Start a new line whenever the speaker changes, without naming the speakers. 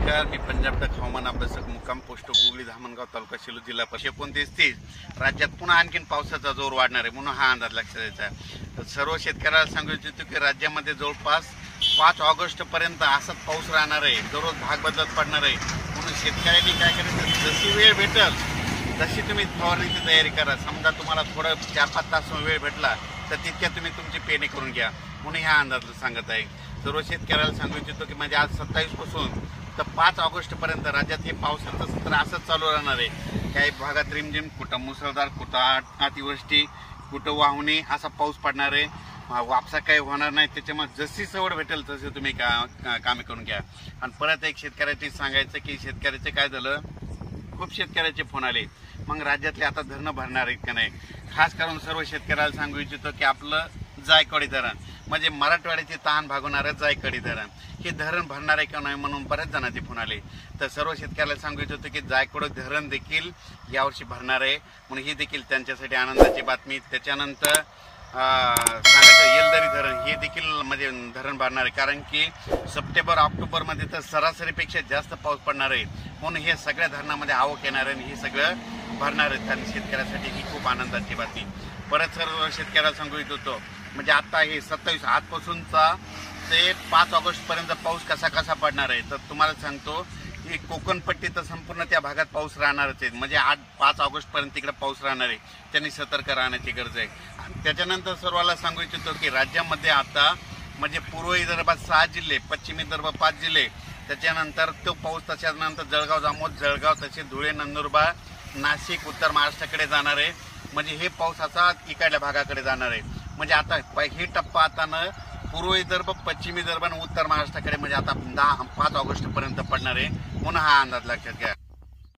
नमस्कार, मी पंजाब टक हवामान अभ्यासक मुक्काम पोस्ट गुगली धामणगाव तालुका सेलू जिल्हा परिषद 29-30 राज्यात पुन्हा आणखीन पावसाचा जोर वाढणार आहे म्हणून हा अंदाज लक्षात द्यायचा आहे। तर सर्व शेतकऱ्याला सांगू इच्छितो की राज्यामध्ये जवळपास 5 ऑगस्ट पर्यंत असाच पाऊस राहणार आहे, दररोज भाग बदलत पडणार आहे। म्हणून शेतकऱ्यांनी काय करायचं, जशी वेळ भेटेल तशी तुम्ही फवारणीची तयारी करा। समजा तुम्हाला थोडं 4-5 तास वेळ भेटला तर तितक्या तुम्ही तुमची पेरणी करून घ्या म्हणून हा अंदाज सांगत आहे। सर्व शेतकऱ्याला सांगू इच्छितो की म्हणजे आज 27 पासून तर 5 ऑगस्ट पर्यंत राज्यात हे पावसाचं सत्र असंच चालू राहणार आहे। काही भागात रिमझिम, कुठं मुसळधार, कुठं अतिवृष्टी, कुठं वाहुणी असा पाऊस पडणार आहे। वापसा काही होणार नाही, त्याच्यामुळे जशी सवड भेटेल तसे तुम्ही कामे करून घ्या। आणि परत एक शेतकऱ्याची सांगायचं की शेतकऱ्याचे काय झालं, खूप शेतकऱ्याचे फोन आले, मग राज्यातले आता धरणं भरणार आहेत का नाही। खास करून सर्व शेतकऱ्याला सांगू इच्छितो की आपलं जायकवाडी धरण म्हणजे मराठवाड्याची तहान भागवणारं जायकवाडी धरण हे धरण भरणार आहे का नाही म्हणून बऱ्याच जणांचे फोन आले। तर सर्व शेतकऱ्याला सांगू इच्छितो की जायकवाडी धरण देखील यावर्षी भरणार आहे म्हणून ही देखील त्यांच्यासाठी आनंदाची बातमी। त्याच्यानंतर सांगायचं येलदरी धरण हे देखील म्हणजे धरण भरणार आहे, कारण की सप्टेंबर ऑक्टोबरमध्ये तर सरासरीपेक्षा जास्त पाऊस पडणार आहे म्हणून हे सगळ्या धरणामध्ये आवक येणार आहे आणि हे सगळं भरणार आहे। आणि शेतकऱ्यासाठी ही खूप आनंदाची बातमी। परत सर्व शेतकऱ्याला सांगू इच्छितो म्हणजे आता हे 27 आजपासूनचा ते 5 ऑगस्ट पर्यंत पाऊस कसा पडणार आहे। तर तुम्हाला सांगतो की कोकणपट्टी तर संपूर्ण त्या भागात पाऊस राहणारच आहे, म्हणजे 5 ऑगस्ट पर्यंत तिकडे पाऊस राहणार आहे, त्यांनी सतर्क राहण्याची गरज आहे। आणि त्याच्यानंतर सर्वांना सांगू इच्छितो की राज्यामध्ये आता म्हणजे पूर्व विदर्भात 6 जिल्हे, पश्चिम विदर्भ 5 जिल्हे, त्याच्यानंतर तो पाऊस त्याच्यानंतर जळगाव, जामोद, जळगाव, तसे धुळे, नंदुरबार, नाशिक, उत्तर महाराष्ट्राकडे जाणार आहे। म्हणजे हे पाऊस असा इकडल्या भागाकडे जाणार आहे। म्हणजे आता हे टप्पा आता न पूर्व विदर्भ, पश्चिम विदर्भ आणि उत्तर महाराष्ट्राकडे म्हणजे आता 5 ऑगस्ट पर्यंत पडणार आहे म्हणून हा अंदाज लक्षात घ्या।